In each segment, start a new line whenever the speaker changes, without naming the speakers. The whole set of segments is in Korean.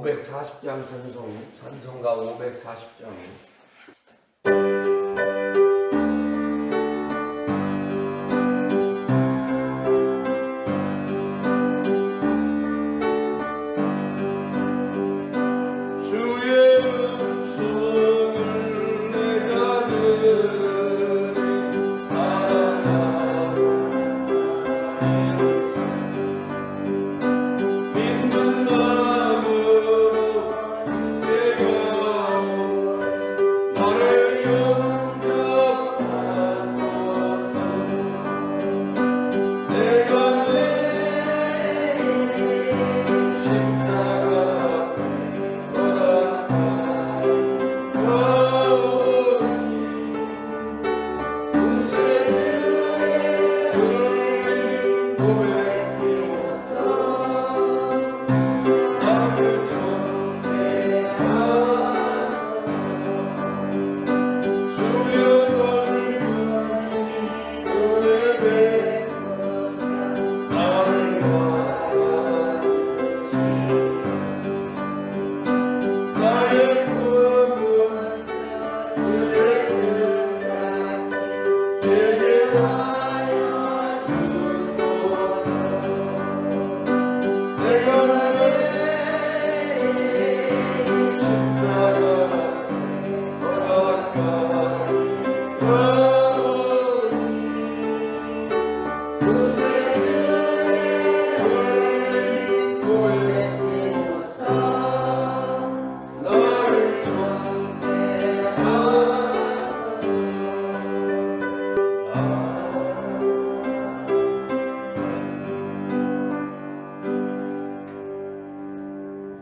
540장 찬송가 540장.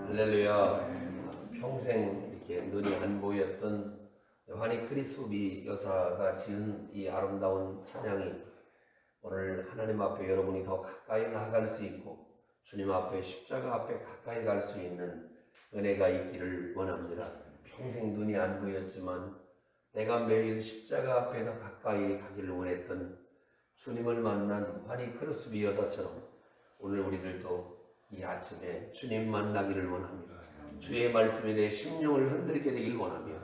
할렐루야. 평생 이렇게 눈이 안 보였던 환희 크리스비 여사가 지은 이 아름다운 찬양이 오늘 하나님 앞에 여러분이 더 가까이 나아갈 수 있고 주님 앞에 십자가 앞에 가까이 갈 수 있는 은혜가 있기를 원합니다. 평생 눈이 안 보였지만 내가 매일 십자가 앞에 더 가까이 가기를 원했던 주님을 만난 환희 크리스비 여사처럼 오늘 우리들도 이 아침에 주님 만나기를 원합니다. 주의 말씀이 내 심령을 흔들게 되길 원하며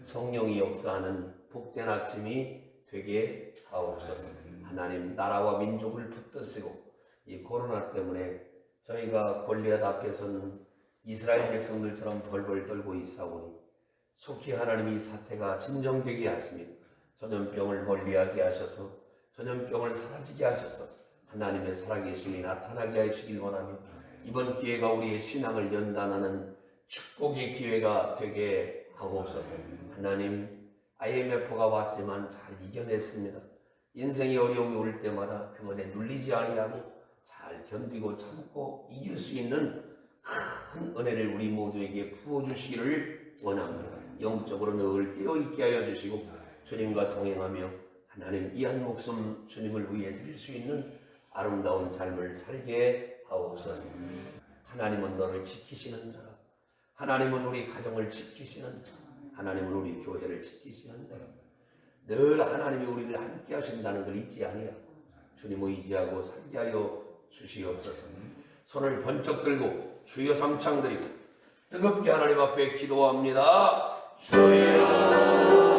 성령이 역사하는 복된 아침이 되게 하옵소서. 하나님, 나라와 민족을 붙드시고 이 코로나 때문에 저희가 골리앗 앞에서는 이스라엘 백성들처럼 벌벌 떨고 있사오니 속히 하나님이 이 사태가 진정되게 하시며 전염병을 멀리하게 하셔서 전염병을 사라지게 하셔서 하나님의 살아계심이 나타나게 하시길 원하며 이번 기회가 우리의 신앙을 연단하는 축복의 기회가 되게 하옵소서. 하나님, IMF가 왔지만 잘 이겨냈습니다. 인생의 어려움이 올 때마다 그것에 눌리지 아니하고 잘 견디고 참고 이길 수 있는 큰 은혜를 우리 모두에게 부어주시기를 원합니다. 영적으로 늘 깨어있게 하여 주시고 주님과 동행하며 하나님 이 한 목숨 주님을 위해 드릴 수 있는 아름다운 삶을 살게 하옵소서. 하나님은 너를 지키시는 자라. 하나님은 우리 가정을 지키시는 자라. 하나님은 우리 교회를 지키시는 자라. 늘 하나님이 우리를 함께 하신다는 걸 잊지 아니하고 주님을 의지하고 살게 하여 주시옵소서. 손을 번쩍 들고 주여 삼창 드리고 뜨겁게 하나님 앞에 기도합니다. 주여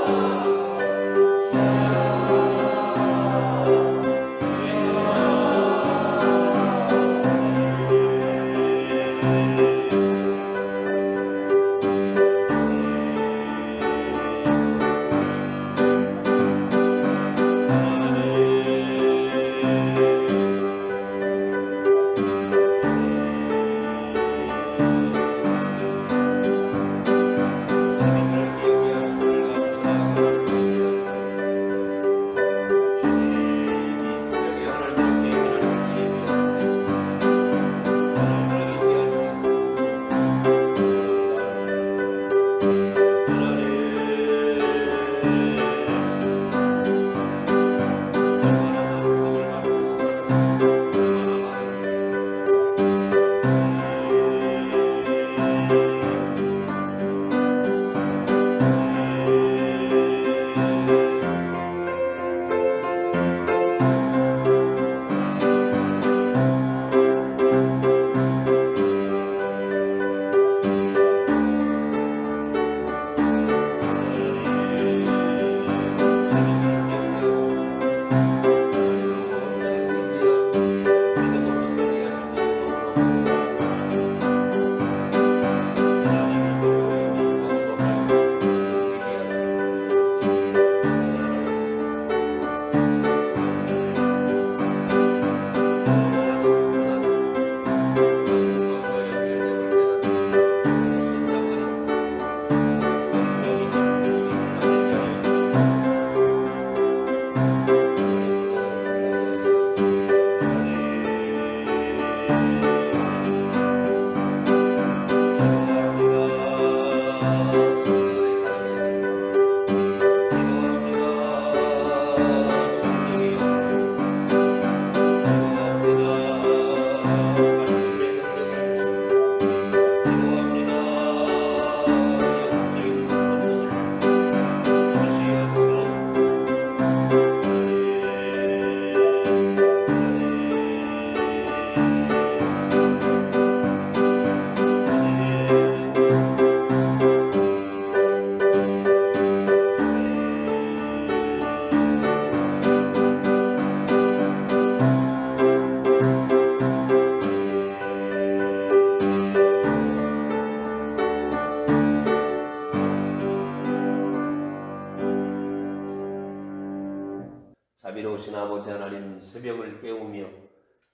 자비로우신 아버지 하나님, 새벽을 깨우며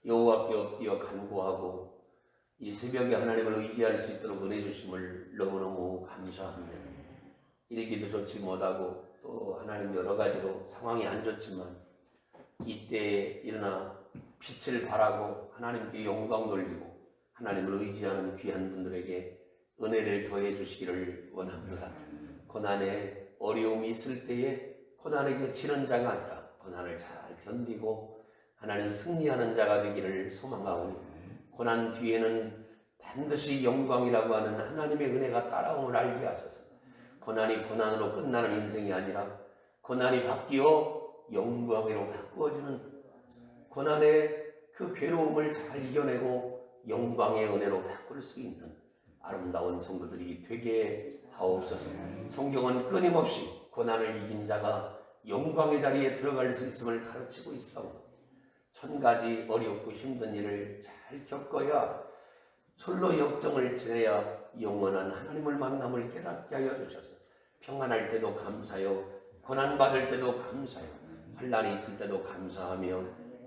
여호와께 엎드려 간구하고 이 새벽에 하나님을 의지할 수 있도록 은혜 주심을 너무너무 감사합니다. 일기도 좋지 못하고 또 하나님 여러 가지로 상황이 안 좋지만 이때에 일어나 빛을 발하고 하나님께 영광 돌리고 하나님을 의지하는 귀한 분들에게 은혜를 더해 주시기를 원합니다. 고난에 어려움이 있을 때에 고난에게 지는 자가 아니라 고난을 잘 견디고 하나님 승리하는 자가 되기를 소망하오니 고난 뒤에는 반드시 영광이라고 하는 하나님의 은혜가 따라옴을 알게 하셔서 고난이 고난으로 끝나는 인생이 아니라 고난이 바뀌어 영광으로 바꾸어지는 고난의 그 괴로움을 잘 이겨내고 영광의 은혜로 바꿀 수 있는 아름다운 성도들이 되게 하옵소서. 성경은 끊임없이 고난을 이긴 자가 영광의 자리에 들어갈 수 있음을 가르치고 있어. 1000가지 어렵고 힘든 일을 잘 겪어야 솔로 역정을 지내야 영원한 하나님을 만남을 깨닫게 하여 주셔서 평안할 때도 감사요, 고난받을 때도 감사요, 환난이 있을 때도 감사하며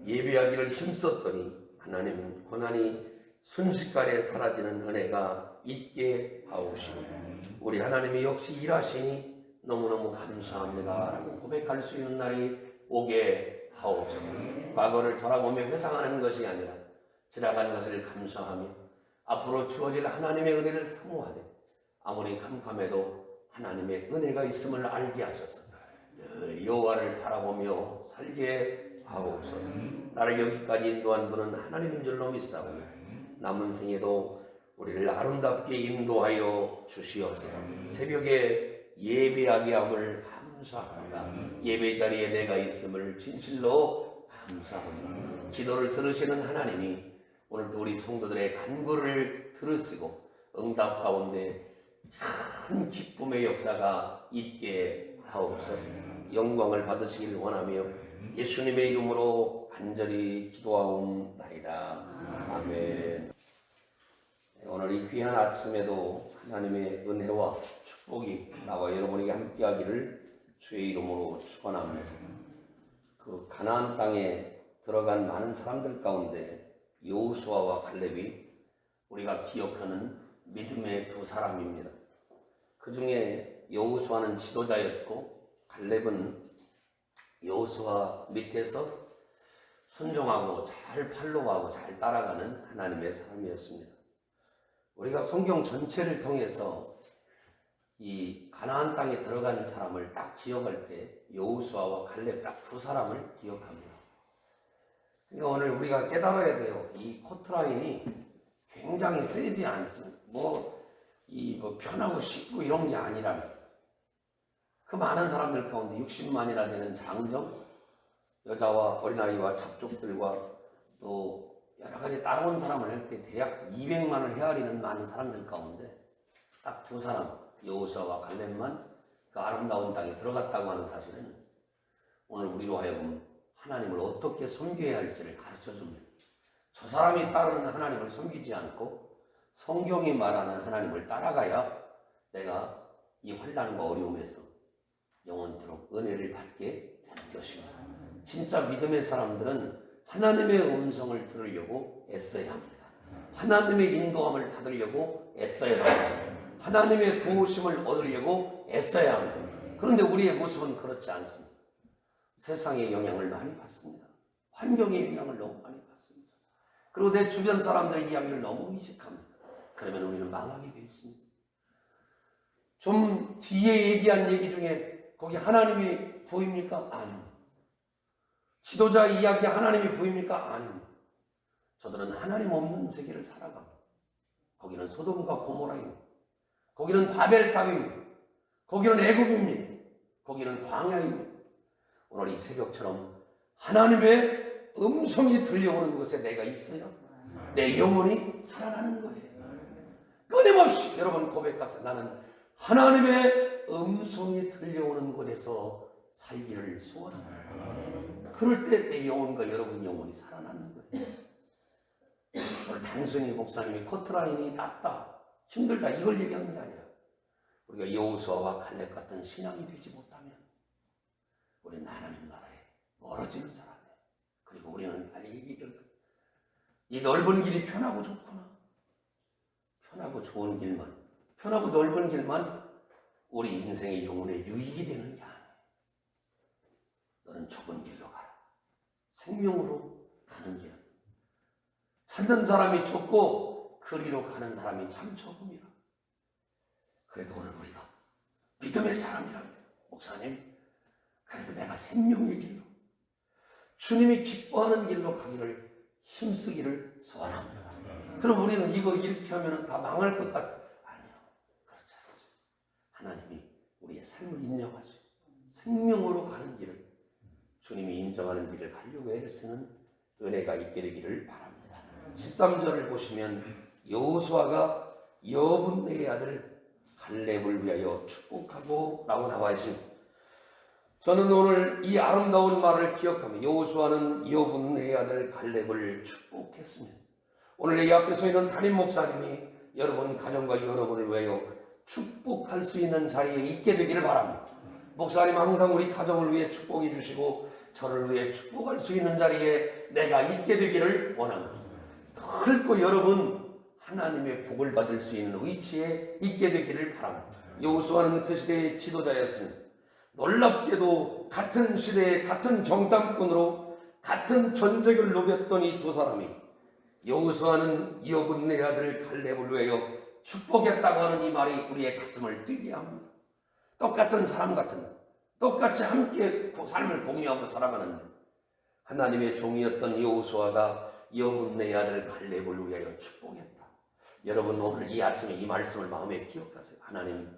예배하기를 힘썼더니 하나님은 고난이 순식간에 사라지는 은혜가 있게 하옵시고 우리 하나님이 역시 일하시니 너무너무 감사합니다 라고 고백할 수 있는 날이 오게 하옵소서. 과거를 돌아보며 회상하는 것이 아니라 지나간 것을 감사하며 앞으로 주어질 하나님의 은혜를 사모하되 아무리 캄캄해도 하나님의 은혜가 있음을 알게 하셔서 늘 여호와를 바라보며 살게 하옵소서. 나를 여기까지 인도한 분은 하나님인 줄로 믿사오니 남은 생에도 우리를 아름답게 인도하여 주시옵소서. 새벽에 예배하게 함을 감사합니다. 예배 자리에 내가 있음을 진실로 감사합니다. 기도를 들으시는 하나님이 오늘도 우리 성도들의 간구를 들으시고 응답 가운데 큰 기쁨의 역사가 있게 하옵소서. 영광을 받으시길 원하며 예수님의 이름으로 간절히 기도하옵나이다. 아멘. 오늘 이 귀한 아침에도 하나님의 은혜와 축복이 나와 여러분에게 함께하기를 주의 이름으로 축원합니다. 그 가나안 땅에 들어간 많은 사람들 가운데 여호수아와 갈렙이 우리가 기억하는 믿음의 두 사람입니다. 그 중에 여호수아는 지도자였고 갈렙은 여호수아 밑에서 순종하고 잘 팔로우하고 잘 따라가는 하나님의 사람이었습니다. 우리가 성경 전체를 통해서 이 가나안 땅에 들어간 사람을 딱 기억할 때 여호수아와 갈렙 딱 두 사람을 기억합니다. 그러니까 오늘 우리가 깨달아야 돼요. 이 코트라인이 굉장히 세지 않습니다. 뭐 편하고 쉽고 이런 게 아니라 그 많은 사람들 가운데 60만이나 되는 장정, 여자와 어린아이와 잡족들과 또 여러 가지 따라온 사람을 할 때 대략 200만을 헤아리는 많은 사람들 가운데 딱 두 사람, 여호수아와 갈렙만 그 아름다운 땅에 들어갔다고 하는 사실은 오늘 우리로 하여금 하나님을 어떻게 섬겨야 할지를 가르쳐 줍니다. 저 사람이 따르는 하나님을 섬기지 않고 성경이 말하는 하나님을 따라가야 내가 이 환난과 어려움에서 영원토록 은혜를 받게 되는 것입니다. 진짜 믿음의 사람들은 하나님의 음성을 들으려고 애써야 합니다. 하나님의 인도함을 받으려고 애써야 합니다. 하나님의 도우심을 얻으려고 애써야 합니다. 그런데 우리의 모습은 그렇지 않습니다. 세상의 영향을 많이 받습니다. 환경의 영향을 너무 많이 받습니다. 그리고 내 주변 사람들의 이야기를 너무 의식합니다. 그러면 우리는 망하게 되어 있습니다. 좀 뒤에 얘기한 얘기 중에 거기 하나님이 보입니까? 아닙니다. 지도자 이야기 하나님이 보입니까? 아닙니다. 저들은 하나님 없는 세계를 살아갑니다. 거기는 소돔과 고모라입니다. 거기는 바벨탑입니다. 거기는 애굽입니다. 거기는 광야입니다. 오늘 이 새벽처럼 하나님의 음성이 들려오는 곳에 내가 있어야 내 영혼이 살아나는 거예요. 끊임없이 여러분 고백하세요. 나는 하나님의 음성이 들려오는 곳에서 살기를 소원합니다. 그럴 때 내 영혼과 여러분 영혼이 살아나는 거예요. 오늘 단순히 목사님이 커트라인이 낮다, 힘들다 이걸 얘기하는 게 아니라 우리가 여호수아와 갈렙 같은 신앙이 되지 못하면 우리는 하나님 나라에 멀어지는 사람이에요. 그리고 우리는 빨리 얘기를 이 넓은 길이 편하고 좋구나. 편하고 좋은 길만, 편하고 넓은 길만 우리 인생의 영혼에 유익이 되는 게 아니에요. 너는 좁은 길로 가라. 생명으로 가는 길. 찾는 사람이 좁고 그리로 가는 사람이 참 적음이라. 그래도 오늘 우리가 믿음의 사람이라면 목사님, 그래도 내가 생명의 길로 주님이 기뻐하는 길로 가기를 힘쓰기를 소원합니다. 그럼 우리는 이거 이렇게 하면 다 망할 것 같아. 아니요. 그렇지 않습니다. 하나님이 우리의 삶을 인정하시고 생명으로 가는 길을 주님이 인정하는 길을 가려고 애를 쓰는 은혜가 있게 되기를 바랍니다. 13절을 보시면 여호수아가 여분의 아들 갈렙을 위하여 축복하고 라고 나와 있습니다. 저는 오늘 이 아름다운 말을 기억하며 여호수아는 여분의 아들 갈렙을 축복했습니다. 오늘 이 앞에 서 있는 담임 목사님이 여러분 가정과 여러분을 위하여 축복할 수 있는 자리에 있게 되기를 바랍니다. 목사님 항상 우리 가정을 위해 축복해 주시고 저를 위해 축복할 수 있는 자리에 내가 있게 되기를 원합니다. 그리고 여러분 하나님의 복을 받을 수 있는 위치에 있게 되기를 바랍니다. 여호수아는 그 시대의 지도자였습니다. 놀랍게도 같은 시대에 같은 정탐꾼으로 같은 전쟁을 녹였던 이 두 사람이 여호수아는 여분의 아들 갈렙을 위하여 축복했다고 하는 이 말이 우리의 가슴을 뛰게 합니다. 똑같은 사람 같은 똑같이 함께 삶을 공유하고 살아가는데 하나님의 종이었던 여호수아가 여분의 아들 갈렙을 위하여 축복했다. 여러분 오늘 이 아침에 이 말씀을 마음에 기억하세요. 하나님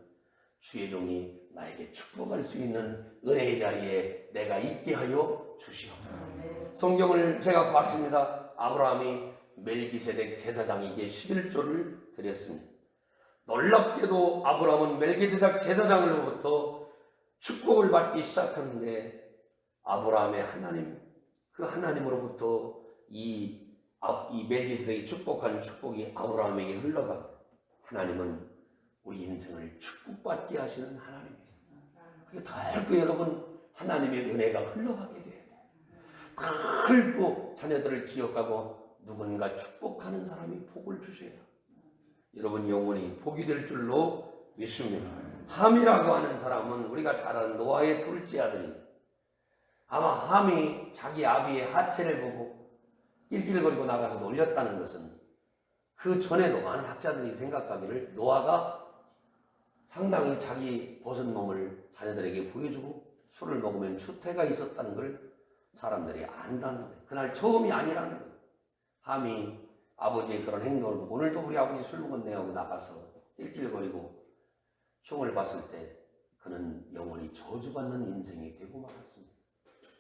주의 종이 나에게 축복할 수 있는 은혜의 자리에 내가 있게 하여 주시옵소서. 성경을 제가 봤습니다. 아브라함이 멜기세덱 제사장에게 11조를 드렸습니다. 놀랍게도 아브라함은 멜기세덱 제사장으로부터 축복을 받기 시작하는데 아브라함의 하나님, 그 하나님으로부터 이 멜기세덱이 축복한 축복이 아브라함에게 흘러가 하나님은 우리 인생을 축복받게 하시는 하나님이에요. 그게 다 알고 여러분 하나님의 은혜가 흘러가게 돼야 돼요. 다 알고 자녀들을 기억하고 누군가 축복하는 사람이 복을 주셔요. 여러분 영혼이 복이 될 줄로 믿습니다. 함이라고 하는 사람은 우리가 잘 아는 노아의 둘째 아들입니다. 아마 함이 자기 아비의 하체를 보고 낄낄거리고 나가서 놀렸다는 것은 그 전에도 많은 학자들이 생각하기를 노아가 상당히 자기 벗은 몸을 자녀들에게 보여주고 술을 먹으면 추태가 있었다는 걸 사람들이 안다는 거예요. 그날 처음이 아니라는 거예요. 함이 아버지의 그런 행동을 보고 오늘도 우리 아버지 술 먹었네 하고 나가서 낄낄거리고 흉을 봤을 때 그는 영원히 저주받는 인생이 되고 말았습니다.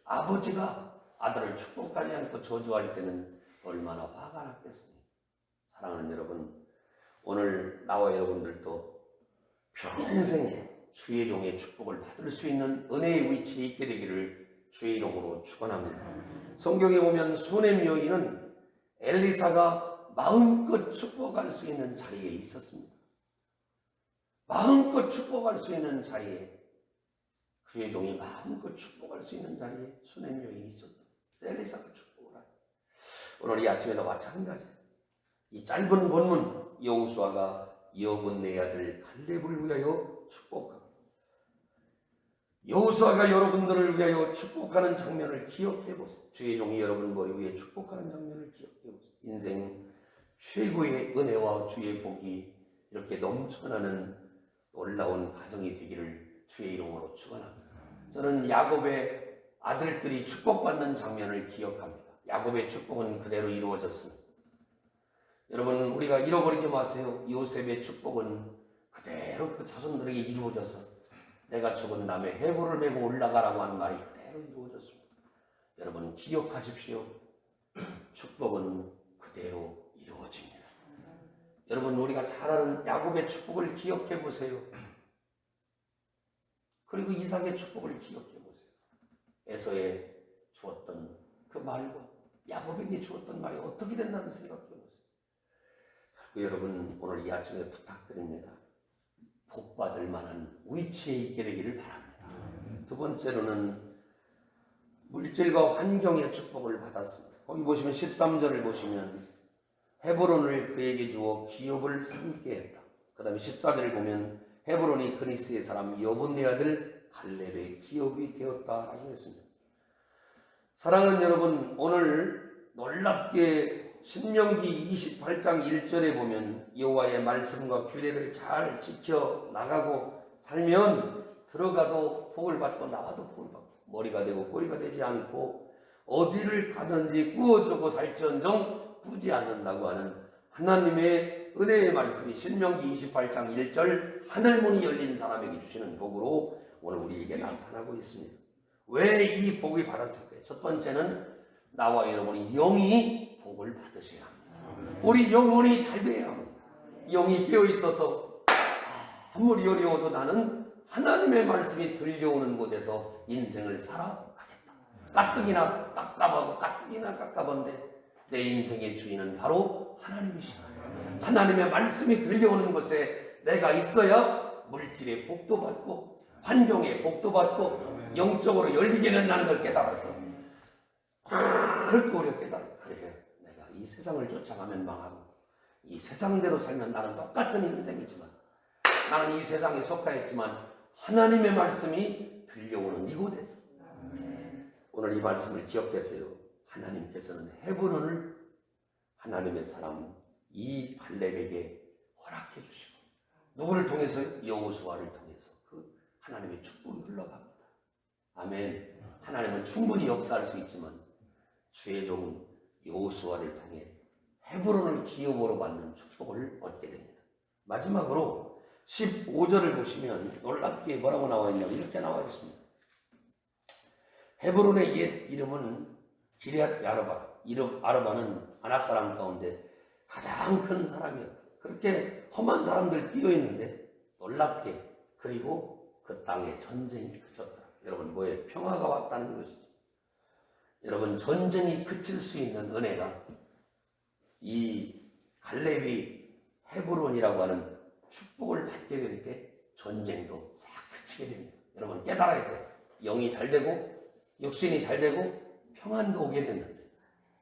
아버지가 아들을 축복하지 않고 저주할 때는 얼마나 화가 났겠습니까? 사랑하는 여러분, 오늘 나와 여러분들도 평생 주의 종의 축복을 받을 수 있는 은혜의 위치에 있게 되기를 주의 이름으로 축원합니다. 성경에 보면 수넴 여인은 엘리사가 마음껏 축복할 수 있는 자리에 있었습니다. 마음껏 축복할 수 있는 자리에 그의 종이 마음껏 축복할 수 있는 자리에 수넴 여인이 있었다. 엘리사가 축복을 하죠. 오늘 이 아침에도 마찬가지예요. 이 짧은 본문 여호수아가 여분의 아들 갈렙을 위하여 축복하고 여호수아가 여러분들을 위하여 축복하는 장면을 기억해 보세요. 주의 종이 여러분 머리 위에 축복하는 장면을 기억해 보세요. 인생 최고의 은혜와 주의 복이 이렇게 넘쳐나는 놀라운 가정이 되기를 주의 이름으로 축원합니다. 저는 야곱의 아들들이 축복받는 장면을 기억합니다. 야곱의 축복은 그대로 이루어졌습니다. 여러분, 우리가 잃어버리지 마세요. 요셉의 축복은 그대로 그 자손들에게 이루어져서 내가 죽은 다음에 해골을 메고 올라가라고 하는 말이 그대로 이루어졌습니다. 여러분, 기억하십시오. 축복은 그대로 이루어집니다. 여러분, 우리가 잘 아는 야곱의 축복을 기억해 보세요. 그리고 이삭의 축복을 기억해 보세요. 에서에 주었던 그 말과 야곱에게 주었던 말이 어떻게 됐나는 생각해 보세요. 여러분, 오늘 이 아침에 부탁드립니다. 복받을 만한 위치에 있게 되기를 바랍니다. 두 번째로는 물질과 환경의 축복을 받았습니다. 거기 보시면 13절을 보시면 헤브론을 그에게 주어 기업을 삼게 했다. 그 다음에 14절을 보면 헤브론이 그니스의 사람 여분네 아들 갈렙의 기업이 되었다라고 했습니다. 사랑하는 여러분, 오늘 놀랍게 신명기 28장 1절에 보면 여호와의 말씀과 규례를 잘 지켜 나가고 살면 들어가도 복을 받고 나와도 복을 받고 머리가 되고 꼬리가 되지 않고 어디를 가든지 꾸어주고 살지언정 꾸지 않는다고 하는 하나님의 은혜의 말씀이 신명기 28장 1절 하늘문이 열린 사람에게 주시는 복으로 오늘 우리에게 나타나고 있습니다. 왜 이 복이 받았을까요? 첫 번째는 나와 여러분이 영이 복을 받으셔야 합니다. 우리 영혼이 잘 돼야 합니다. 영이 깨어있어서 아무리 어려워도 나는 하나님의 말씀이 들려오는 곳에서 인생을 살아가겠다. 가뜩이나 깝깝하고 가뜩이나 깝깝한데 내 인생의 주인은 바로 하나님이시다. 하나님의 말씀이 들려오는 곳에 내가 있어야 물질의 복도 받고 환경의 복도 받고 영적으로 열리게 된다는 걸 깨달아서 그걸 깨달아. 그래, 내가 이 세상을 쫓아가면 망하고 이 세상대로 살면 나는 똑같은 인생이지만 나는 이 세상에 속하였지만 하나님의 말씀이 들려오는 이곳에서 오늘 이 말씀을 기억하세요. 하나님께서는 헤브론을 하나님의 사람 이 갈렙에게 허락해 주시고 누구를 통해서요? 여호수아를 통해서 그 하나님의 축복이 흘러갑니다. 아멘. 하나님은 충분히 역사할 수 있지만 주의 종 여호수아를 통해 헤브론을 기업으로 받는 축복을 얻게 됩니다. 마지막으로 15절을 보시면 놀랍게 뭐라고 나와 있냐면 이렇게 나와 있습니다. 헤브론의 옛 이름은 기럇 야르바. 이름 아르바는 아낙 사람 가운데 가장 큰 사람이었다. 그렇게 험한 사람들 뛰어 있는데 놀랍게 그리고 그 땅에 전쟁이 그쳤다. 여러분 뭐예요? 평화가 왔다는 것이죠. 여러분 전쟁이 그칠 수 있는 은혜가 이 갈렙이 헤브론이라고 하는 축복을 받게 될 때 전쟁도 싹 그치게 됩니다. 여러분 깨달아야 돼요. 영이 잘 되고 육신이 잘 되고 평안도 오게 됐는데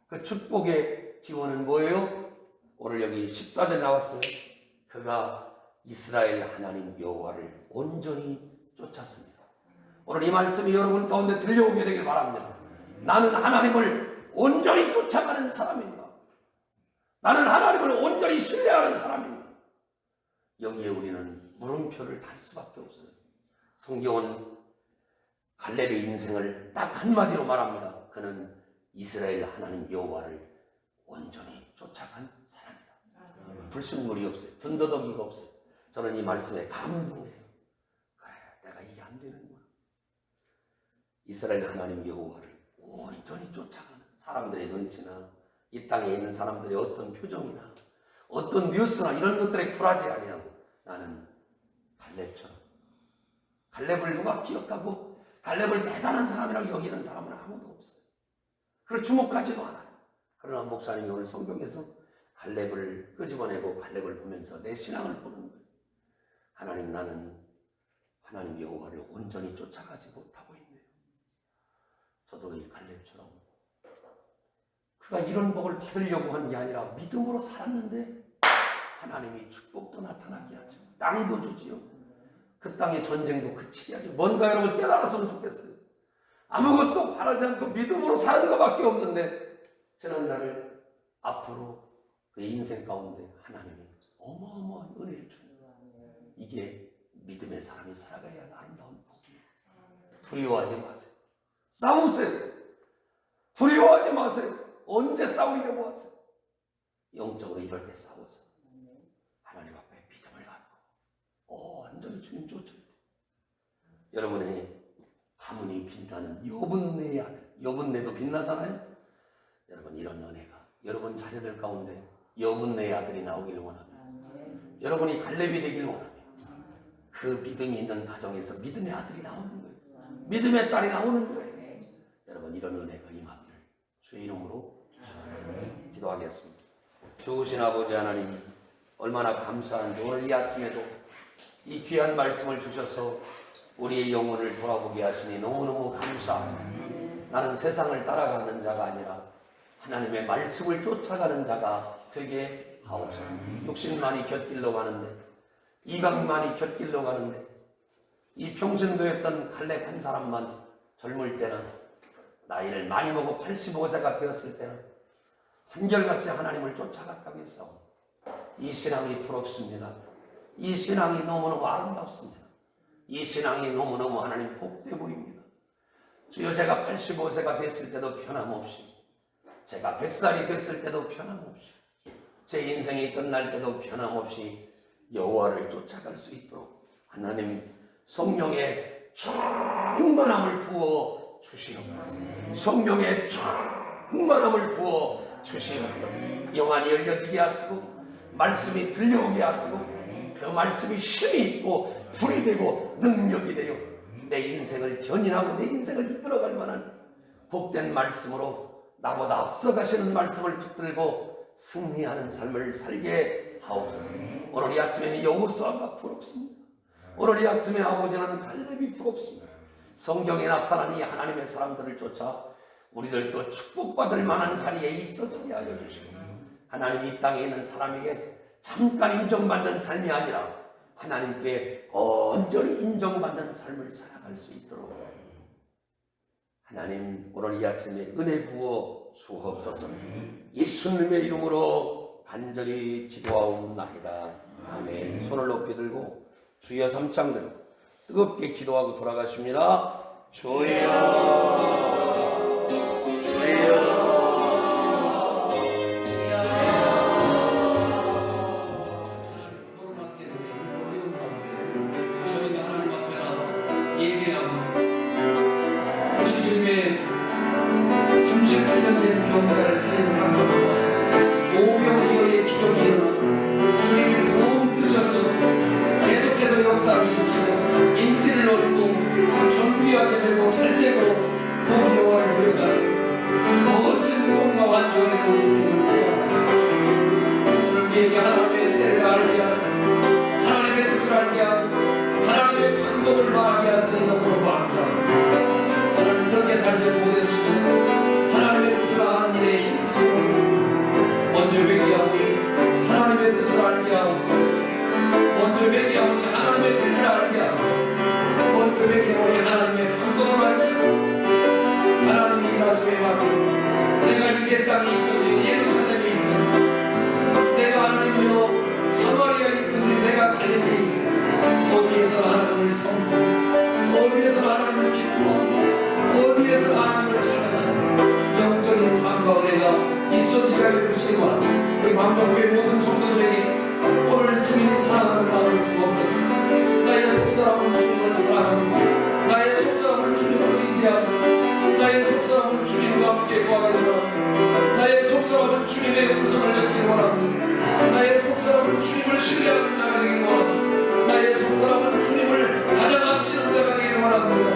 그 축복의 기원은 뭐예요? 오늘 여기 14절 나왔어요. 그가 이스라엘 하나님 여호와를 온전히 쫓았습니다. 오늘 이 말씀이 여러분 가운데 들려오게 되길 바랍니다. 나는 하나님을 온전히 쫓아가는 사람입니다. 나는 하나님을 온전히 신뢰하는 사람입니다. 여기에 우리는 물음표를 달 수밖에 없어요. 성경은 갈렙의 인생을 딱 한마디로 말합니다. 그는 이스라엘 하나님 여호와를 온전히 쫓아간 사람이다. 불순물이 없어요. 든더덕이가 없어요. 저는 이 말씀에 감동해요. 그래, 내가 이게 안 되는구나. 이스라엘 하나님 여호와를 온전히 쫓아가는 사람들의 눈치나 이 땅에 있는 사람들의 어떤 표정이나 어떤 뉴스나 이런 것들에 굴하지 아니하고 나는 갈렙처럼 갈렙을 누가 기억하고 갈렙을 대단한 사람이라고 여기는 사람은 아무도 없어요. 그걸 주목하지도 않아요. 그러나 목사님이 오늘 성경에서 갈렙을 끄집어내고 갈렙을 보면서 내 신앙을 보는 거예요. 하나님 나는 하나님 여호와를 온전히 쫓아가지 못하고 있네요. 저도 이 갈렙처럼 그가 이런 복을 받으려고 한 게 아니라 믿음으로 살았는데 하나님이 축복도 나타나게 하죠. 땅도 주지요. 그 땅의 전쟁도 그치야죠. 뭔가 여러분 깨달았으면 좋겠어요. 아무것도 바라지 않고 믿음으로 사는 것밖에 없는데 지난날을 앞으로 그 인생 가운데 하나님이 어마어마한 은혜를 줍니다. 이게 믿음의 사람이 살아가야 할 아름다운 복이에요. 두려워하지 마세요. 싸우세요. 두려워하지 마세요. 언제 싸우려고 하세요? 영적으로 이럴 때 싸워서 하나님 앞에 믿음을 갖고 온전히 주님 쫓을 때 여러분의 가문이 빛나는 여분네의 아들, 여분네도 빛나잖아요. 여러분 이런 은혜가 여러분 자녀들 가운데 여분네의 아들이 나오길 원합니다. 여러분이 갈렙이 되길 원합니다. 그 믿음이 있는 가정에서 믿음의 아들이 나오는 거예요. 믿음의 딸이 나오는 거예요. 여러분 이런 은혜가 임하기를 주의 이름으로 기도하겠습니다. 좋으신 아버지 하나님, 얼마나 감사한지 오늘 이 아침에도 이 귀한 말씀을 주셔서 우리의 영혼을 돌아보게 하시니 너무너무 감사합니다. 나는 세상을 따라가는 자가 아니라 하나님의 말씀을 쫓아가는 자가 되게 하옵소서. 욕심만이 곁길로 가는데, 이방만이 곁길로 가는데, 이 평생도였던 갈렙 한 사람만 젊을 때는, 나이를 많이 먹어 85세가 되었을 때는 한결같이 하나님을 쫓아갔다고 했어. 이 신앙이 부럽습니다. 이 신앙이 너무너무 아름답습니다. 이 신앙이 너무너무 하나님 복돼 보입니다. 주여, 제가 85세가 됐을 때도 변함없이, 제가 100살이 됐을 때도 변함없이, 제 인생이 끝날 때도 변함없이 여호와를 쫓아갈 수 있도록 하나님 성령의 충만함을 부어 주시옵소서. 성령의 충만함을 부어 주시옵소서. 영안이 열려지게 하시고 말씀이 들려오게 하시고 그 말씀이 힘이 있고 불이 되고 능력이 되어 내 인생을 견인하고 내 인생을 이끌어갈 만한 복된 말씀으로 나보다 앞서가시는 말씀을 붙들고 승리하는 삶을 살게 하옵소서. 오늘 이 아침에 여호수아가 부럽습니다. 오늘 이 아침에 아버지는 갈렙이 부럽습니다. 성경에 나타난 이 하나님의 사람들을 쫓아 우리들도 축복받을 만한 자리에 있어지게 하여 주시고, 하나님 이 땅에 있는 사람에게 잠깐 인정받는 삶이 아니라 하나님께 온전히 인정받는 삶을 살아갈 수 있도록 하나님 오늘 이 아침에 은혜 부어 주옵소서. 예수님의 이름으로 간절히 기도하옵나이다. 아멘. 손을 높이 들고 주여 삼창 들고 뜨겁게 기도하고 돌아가십니다. 주여 주여
병자를 살린 사건과 오병이어의 기적이 일어나 주님이 부음 뜨셔서 계속해서 역사를 일으키고 인기를 얻고 존귀하게 되고 잘되고 더 여호와를 부려가는 멋진 꿈과 완전히 우리 인생을 구원하는 오늘 우리에게 하나님의 때를 알게 하고 하나님의 뜻을 알게 하고 하나님의 방법을 말하게 하시니 너무너무 감사합니다. 나는 그렇게 살지 못했으면 하나님의 뜻을 아는 일에 힘쓰고 하겠습니다. 먼저 회개하오니 하나님의 뜻을 알게 하옵소서. 먼저 회개하오니 하나님의 뜻을 알게 하옵소서. 먼저 회개하오니 하나님의 방법을 알게 하옵소서. 하나님이 일하심에 맡기고 내가 유대 땅에 있든지 예루살렘에 있든지 내가 하나님이여 사마리아에 있든지 내가 갈릴리에 있든지 어디에서 하나님을 섬기고 어디에서 하나님을 기뻐하고 어디에서 하나님을 찬양하는 영적인 삶과 은혜가 있어지게 하여 주시기 바랍니다. 우리 광명교회 모든 성도들에게 오늘 주님 사랑하는 마음을 주옵소서. 나의 속사람은 주님을 사랑하고 나의 속사람은 주님을 의지하고 나의 속사람은 주님과 함께 거하기를 원합니다. 나의 속사람은 주님의 음성을 듣기를 원합니다. 나의 속사람은 주님을 신뢰하는 자가 되기를 원합니다. 나의 속사람은 주님을 가장 아끼는 자가 되기를 원합니다.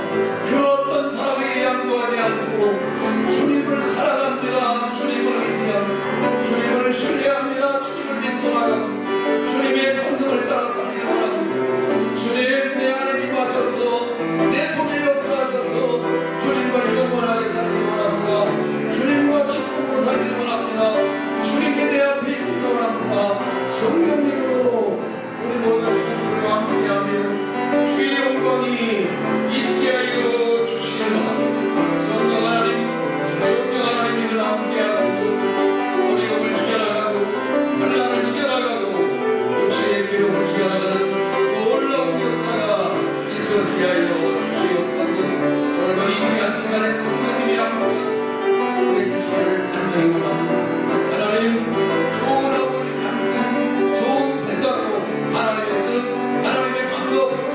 그 어떤 사람에게 양보하지 않고 주님을 사랑합니다. 주님을 의지합니다. 주님을 신뢰합니다. 주님을 믿고 나갑니다. 주님의 권능을 따라 살기를 원합니다. 주님 내 안에 임하셔서 내 속에 역사하셔서 주님과 영원하게 살기를 원합니다. 주님과 기쁨으로 살기를 원합니다. 주님께 내 앞에 있기를 원합니다. 성령님으로 우리 모든 주님과 함께하며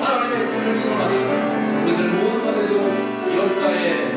하나님의 뜻을 이루어가는 우리들 모두가 되도록 역사에